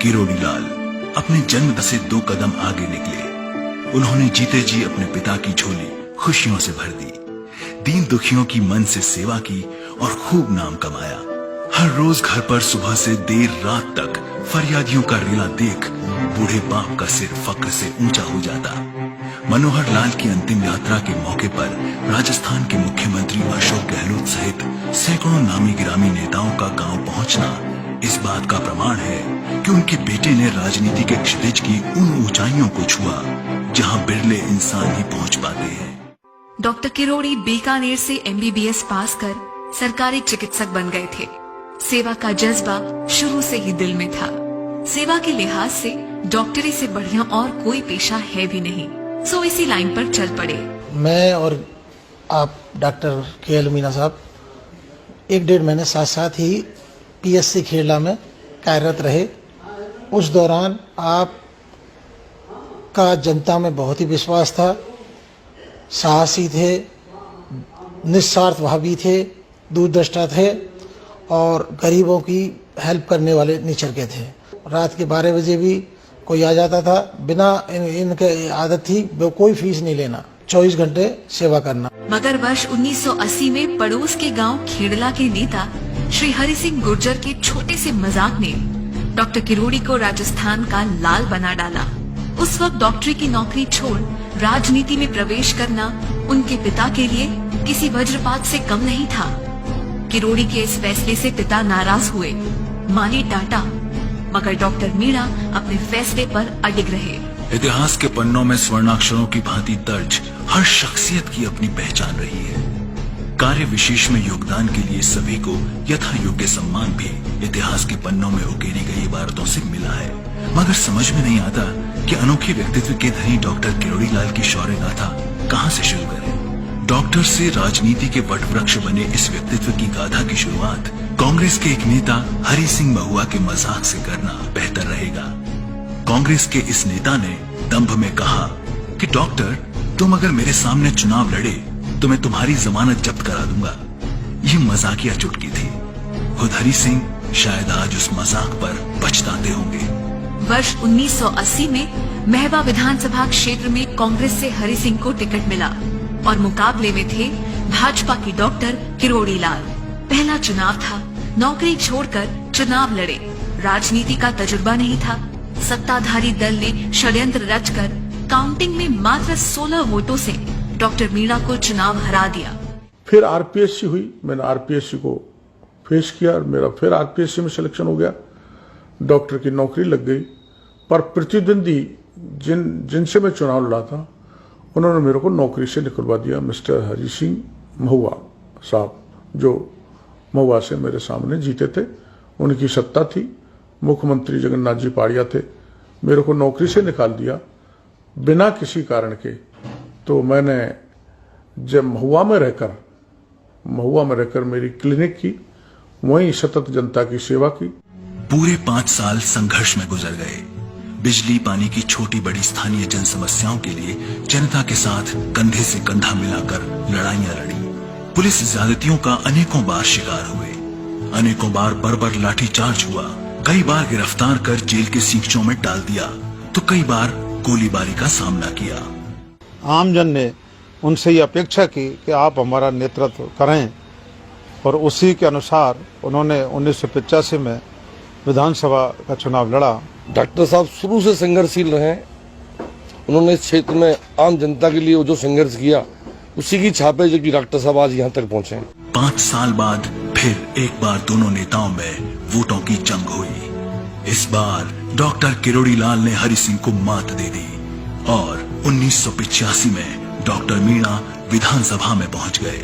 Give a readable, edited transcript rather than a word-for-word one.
किरोड़ी लाल अपने जन्म से 2 कदम आगे निकले। उन्होंने जीते जी अपने पिता की झोली खुशियों से भर दी, दीन दुखियों की मन से सेवा की और खूब नाम कमाया। हर रोज घर पर सुबह से देर रात तक फरियादियों का रेला देख बूढ़े बाप का सिर फक्र से ऊंचा हो जाता। मनोहर लाल की अंतिम यात्रा के मौके पर राजस्थान के मुख्यमंत्री अशोक गहलोत सहित सैकड़ों नामी गिरामी नेताओं का गांव पहुंचना इस बात का प्रमाण है कि उनके बेटे ने राजनीति के क्षितिज की उन ऊंचाइयों को छुआ जहां बिरले इंसान ही पहुंच पाते हैं। डॉक्टर किरोड़ी बीकानेर से MBBS पास कर सरकारी चिकित्सक बन गए थे। सेवा का जज्बा शुरू से ही दिल में था। सेवा के लिहाज से डॉक्टरी से बढ़िया और कोई पेशा है भी नहीं, सो इसी लाइन पर चल पड़े। मैं और आप डॉक्टर KL मीना साहब 1-1.5 महीने साथ साथ ही PSC खेड़ा में कार्यरत रहे। उस दौरान आप का जनता में बहुत ही विश्वास था, साहसी थे, निस्वार्थ भावी थे, दूरदृष्टा थे और गरीबों की हेल्प करने वाले निचर के थे। रात के 12 बजे भी कोई आ जाता था, बिना इनके आदत थी वो कोई फीस नहीं लेना, 24 घंटे सेवा करना। मगर वर्ष 1980 में पड़ोस के गांव खेड़ला के नेता श्री हरि सिंह गुर्जर के छोटे से मजाक ने डॉक्टर किरोड़ी को राजस्थान का लाल बना डाला। उस वक्त डॉक्टरी की नौकरी छोड़ राजनीति में प्रवेश करना उनके पिता के लिए किसी वज्रपात से कम नहीं था। किरोड़ी के इस फैसले से पिता नाराज हुए, माली डांटा, मगर डॉक्टर मीणा अपने फैसले पर अडिग रहे। इतिहास के पन्नों में स्वर्णाक्षरों की भांति दर्ज हर शख्सियत की अपनी पहचान रही है। कार्य विशेष में योगदान के लिए सभी को यथा योग्य सम्मान भी इतिहास के पन्नों में उकेरी गई इबारतों से मिला है। मगर समझ में नहीं आता कि अनोखे व्यक्तित्व के धनी डॉक्टर किरोड़ी लाल की शौर्य गाथा कहां से शुरू करें। डॉक्टर से राजनीति के वटवृक्ष बने इस व्यक्तित्व की गाथा की शुरुआत कांग्रेस के एक नेता हरि सिंह महुआ के मजाक से करना बेहतर रहेगा। कांग्रेस के इस नेता ने दंभ में कहा कि डॉक्टर, तुम अगर मेरे सामने चुनाव लड़े तो मैं तुम्हारी जमानत जब्त करा दूंगा। ये मजाकिया चुटकी थी। खुद हरि सिंह शायद आज उस मजाक पर पछताते होंगे। वर्ष 1980 में महवा विधानसभा क्षेत्र में कांग्रेस से हरि सिंह को टिकट मिला और मुकाबले में थे भाजपा की डॉक्टर किरोड़ी लाल। पहला चुनाव था, नौकरी छोड़कर चुनाव लड़े। राजनीति का तजुर्बा नहीं था। सत्ताधारी दल ने षड्यंत्र रचकर काउंटिंग में मात्र 16 वोटों से डॉक्टर मीणा को चुनाव हरा दिया। फिर RPSC हुई, मैंने RPSC को फेस किया और मेरा फिर RPSC में सिलेक्शन हो गया। डॉक्टर की नौकरी लग गई, पर प्रतिद्वंदी जिनसे मैं चुनाव लड़ा था उन्होंने मेरे को नौकरी से निकलवा दिया। मिस्टर हरि सिंह महुआ साहब, जो महुआ से मेरे सामने जीते थे, उनकी सत्ता थी, मुख्यमंत्री जगन्नाथ जी पाड़िया थे, मेरे को नौकरी से निकाल दिया बिना किसी कारण के। तो मैंने जब महुआ में रहकर मेरी क्लिनिक की, वहीं सतत जनता की सेवा की। पूरे 5 साल संघर्ष में गुजर गए। बिजली पानी की छोटी बड़ी स्थानीय जन समस्याओं के लिए जनता के साथ कंधे से कंधा मिलाकर लड़ाइयां लड़ी। पुलिस ज्यादतियों का अनेकों बार शिकार हुए, अनेकों बार बर्बर लाठीचार्ज हुआ, कई बार गिरफ्तार कर जेल के सींचों में डाल दिया, तो कई बार गोलीबारी का सामना किया। आमजन ने उनसे ये अपेक्षा की कि आप हमारा नेतृत्व करें और उसी के अनुसार उन्होंने 1985 में विधानसभा का चुनाव लड़ा। डॉक्टर साहब शुरू से संघर्षशील रहे। उन्होंने इस क्षेत्र में आम जनता के लिए जो संघर्ष किया, उसी की छाप है जो कि डॉक्टर साहब आज यहाँ तक पहुँचे। 5 साल बाद फिर एक बार दोनों नेताओं में वोटों की जंग हुई। इस बार डॉक्टर किरोड़ी लाल ने हरि सिंह को मात दे दी और 1985 में डॉक्टर मीणा विधानसभा में पहुंच गए।